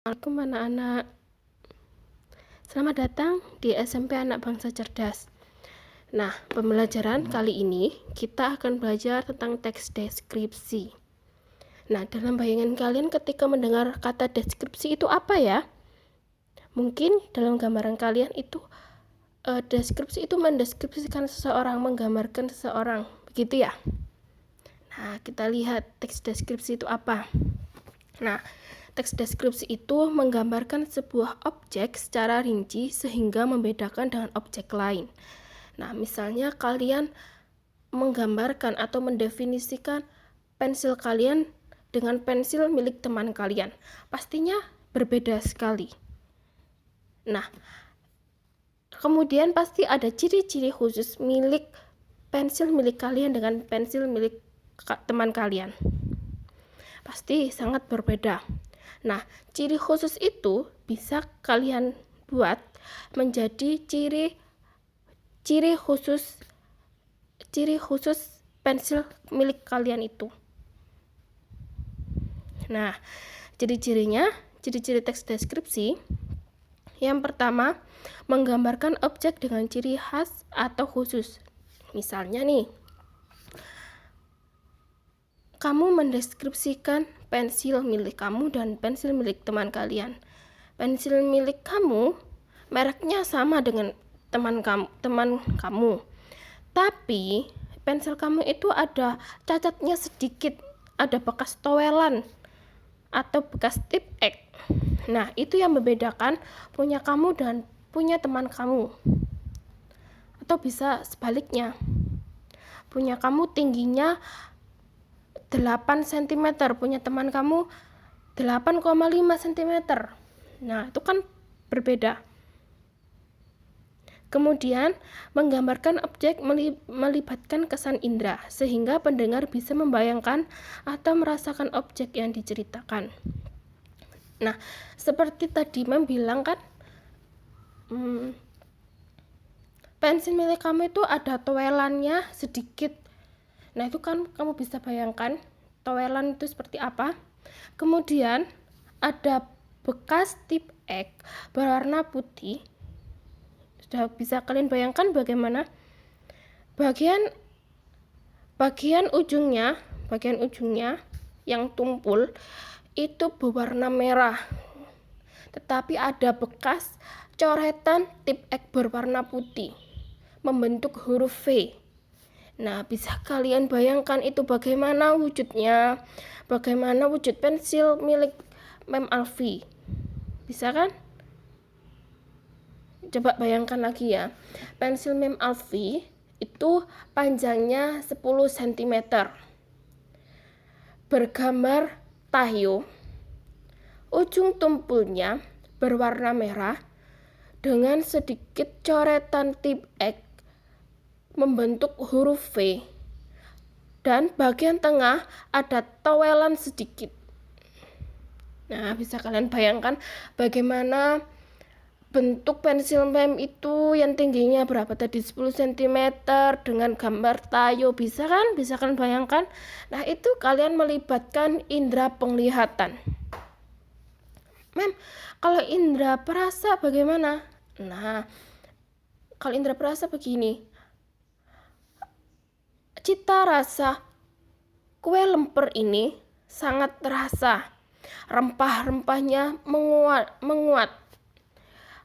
Assalamualaikum anak-anak. Selamat datang di SMP Anak Bangsa Cerdas. Nah, pembelajaran kali ini kita akan belajar tentang teks deskripsi. Nah, dalam bayangan kalian ketika mendengar kata deskripsi itu apa ya? Mungkin dalam gambaran kalian itu deskripsi itu mendeskripsikan seseorang, menggambarkan seseorang, begitu ya? Nah, kita lihat teks deskripsi itu apa. Nah, teks deskripsi itu menggambarkan sebuah objek secara rinci sehingga membedakan dengan objek lain. Nah, misalnya kalian menggambarkan atau mendefinisikan pensil kalian dengan pensil milik teman kalian. Pastinya berbeda sekali. Nah, kemudian pasti ada ciri-ciri khusus milik pensil milik kalian dengan pensil milik teman kalian. Pasti sangat berbeda. Nah, ciri khusus itu bisa kalian buat menjadi ciri khusus pensil milik kalian itu. Nah, ciri-ciri teks deskripsi. Yang pertama, menggambarkan objek dengan ciri khas atau khusus. Misalnya nih, kamu mendeskripsikan pensil milik kamu dan pensil milik teman kalian. Pensil milik kamu mereknya sama dengan teman kamu. Tapi pensil kamu itu ada cacatnya sedikit, ada bekas towelan atau bekas tip X. Nah, itu yang membedakan punya kamu dan punya teman kamu. Atau bisa sebaliknya. Punya kamu tingginya 8 cm, punya teman kamu 8,5 cm. Nah, itu kan berbeda. Kemudian, menggambarkan objek melibatkan kesan indera, sehingga pendengar bisa membayangkan atau merasakan objek yang diceritakan. Nah, seperti tadi Mem bilang kan, pensil milik kamu itu ada towelannya sedikit. Nah, itu kan kamu bisa bayangkan towelan itu seperti apa. Kemudian ada bekas tip X berwarna putih. Sudah bisa kalian bayangkan bagaimana bagian ujungnya yang tumpul itu berwarna merah. Tetapi ada bekas coretan tip X berwarna putih membentuk huruf V. Nah, bisa kalian bayangkan itu bagaimana wujudnya, bagaimana wujud pensil milik Mem Alfi. Bisa kan? Coba bayangkan lagi ya. Pensil Mem Alfi itu panjangnya 10 cm. Bergambar tayo. Ujung tumpulnya berwarna merah dengan sedikit coretan tip X membentuk huruf V, dan bagian tengah ada towelan sedikit. Nah, bisa kalian bayangkan bagaimana bentuk pensil Mem itu yang tingginya berapa tadi, 10 cm dengan gambar tayo. Bisa kan? Bisa kalian bayangkan? Nah, itu kalian melibatkan indera penglihatan. Mem, kalau indera perasa bagaimana? Nah, kalau indera perasa begini. Cita rasa kue lemper ini sangat terasa. Rempah-rempahnya menguat.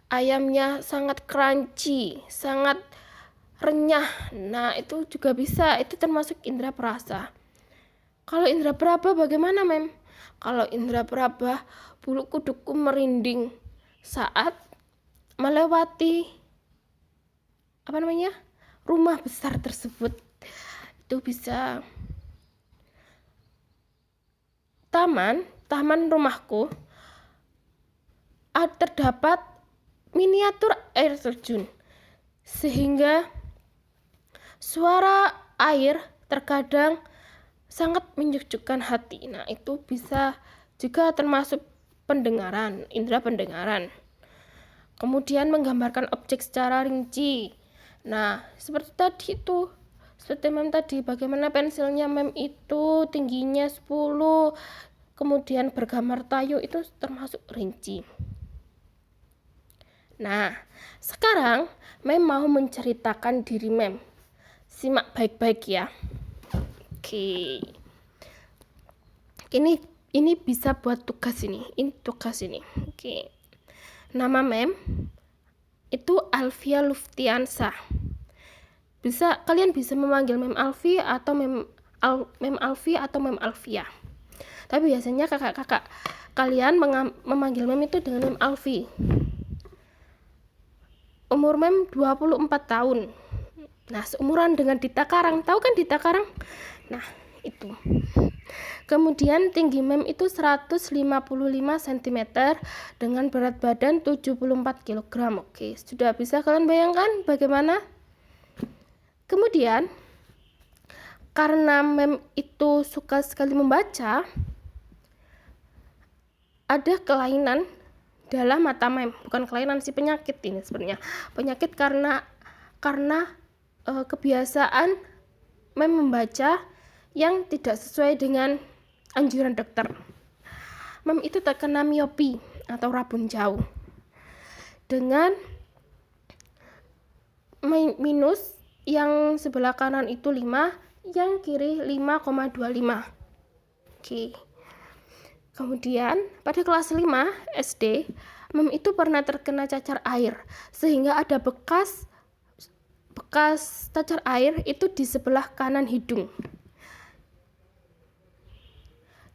Ayamnya sangat crunchy, sangat renyah. Nah, itu juga bisa, itu termasuk indera perasa. Kalau indera peraba bagaimana, Mem? Kalau indera peraba, bulu kuduku merinding saat melewati rumah besar tersebut. Itu bisa taman rumahku terdapat miniatur air terjun, sehingga suara air terkadang sangat menyejukkan hati. Nah, itu bisa juga termasuk pendengaran, indera pendengaran. Kemudian menggambarkan objek secara rinci. Nah, seperti Mem tadi, bagaimana pensilnya Mem itu tingginya 10 kemudian bergambar tayo itu termasuk rinci. Nah, sekarang Mem mau menceritakan diri Mem. Simak baik-baik ya. Oke. Ini bisa buat tugas ini. Ini tugas ini. Oke. Nama Mem itu Alfia Luftiansah. Kalian bisa memanggil Mem Alfi atau Mem Alfi atau Mem Alfia. Tapi biasanya kakak-kakak kalian memanggil Mem itu dengan Mem Alfi. Umur Mem 24 tahun. Nah, seumuran dengan Dita Karang. Tahu kan Dita Karang? Nah, itu. Kemudian tinggi Mem itu 155 cm dengan berat badan 74 kg. Oke, sudah bisa kalian bayangkan bagaimana? Kemudian, karena Mem itu suka sekali membaca, ada kelainan dalam mata Mem. Bukan kelainan sih, penyakit ini sebenarnya. Penyakit karena kebiasaan Mem membaca yang tidak sesuai dengan anjuran dokter. Mem itu terkena miopi atau rabun jauh dengan minus yang sebelah kanan itu 5, yang kiri 5,25. Oke. Kemudian pada kelas 5 SD, Mem itu pernah terkena cacar air sehingga ada bekas cacar air itu di sebelah kanan hidung.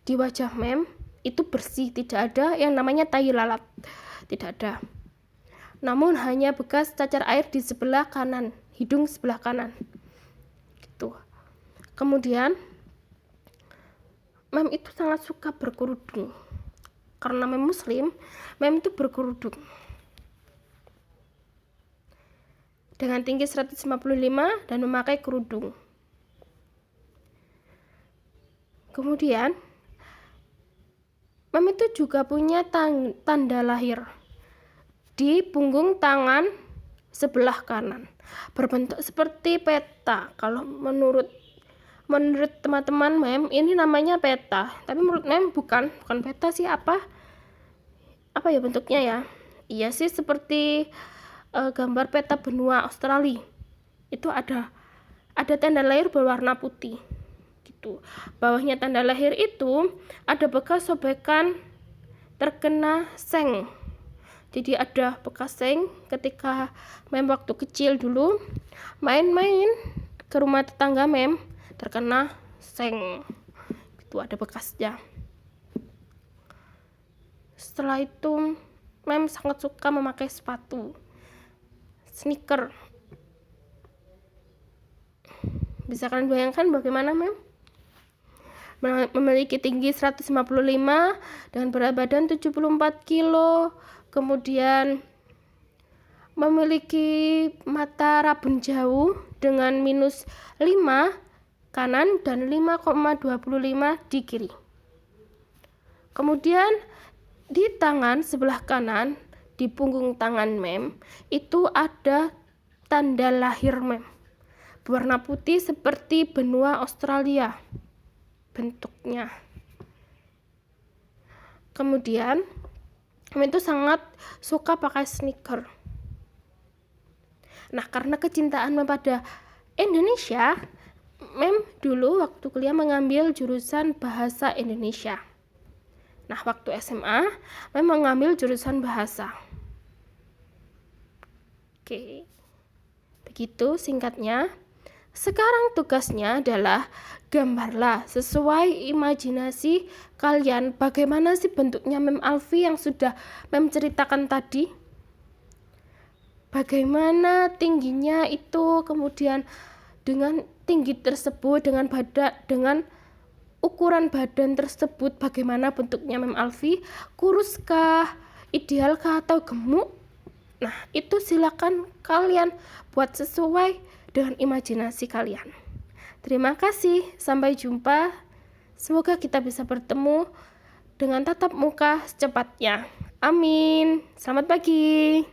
Di wajah Mem itu bersih, tidak ada yang namanya tai lalat, tidak ada. Namun hanya bekas cacar air di sebelah kanan, hidung sebelah kanan. Gitu. Kemudian Mem itu sangat suka berkerudung. Karena Mem Muslim, Mem itu berkerudung. Dengan tinggi 155 dan memakai kerudung. Kemudian Mem itu juga punya tanda lahir di punggung tangan sebelah kanan, berbentuk seperti peta. Kalau menurut teman-teman Mem, ini namanya peta, tapi menurut Mem bukan peta sih. Apa ya bentuknya ya? Iya sih, seperti gambar peta benua Australia. Itu ada tanda lahir berwarna putih. Bawahnya tanda lahir itu ada bekas sobekan terkena seng. Jadi ada bekas seng ketika Mem waktu kecil dulu main-main ke rumah tetangga Mem, terkena seng. Itu ada bekasnya. Setelah itu Mem sangat suka memakai sepatu sneaker. Bisa kalian bayangkan bagaimana Mem? Memiliki tinggi 155 dengan berat badan 74 kilo, kemudian memiliki mata rabun jauh dengan minus 5 kanan dan 5,25 di kiri. Kemudian di tangan sebelah kanan, di punggung tangan Mem, itu ada tanda lahir Mem, berwarna putih seperti benua Australia bentuknya. Kemudian Mem itu sangat suka pakai sneaker. Nah, karena kecintaan Mem pada Indonesia, Mem dulu waktu kuliah mengambil jurusan bahasa Indonesia. Nah, waktu SMA Mem mengambil jurusan bahasa. Oke, begitu singkatnya. Sekarang tugasnya adalah gambarlah sesuai imajinasi kalian bagaimana sih bentuknya Mem Alfi yang sudah Mem ceritakan tadi. Bagaimana tingginya itu, kemudian dengan tinggi tersebut, dengan ukuran badan tersebut, bagaimana bentuknya Mem Alfi, kuruskah, idealkah atau gemuk. Nah, itu silakan kalian buat sesuai dengan imajinasi kalian. Terima kasih, sampai jumpa. Semoga kita bisa bertemu dengan tatap muka secepatnya. Amin. Selamat pagi.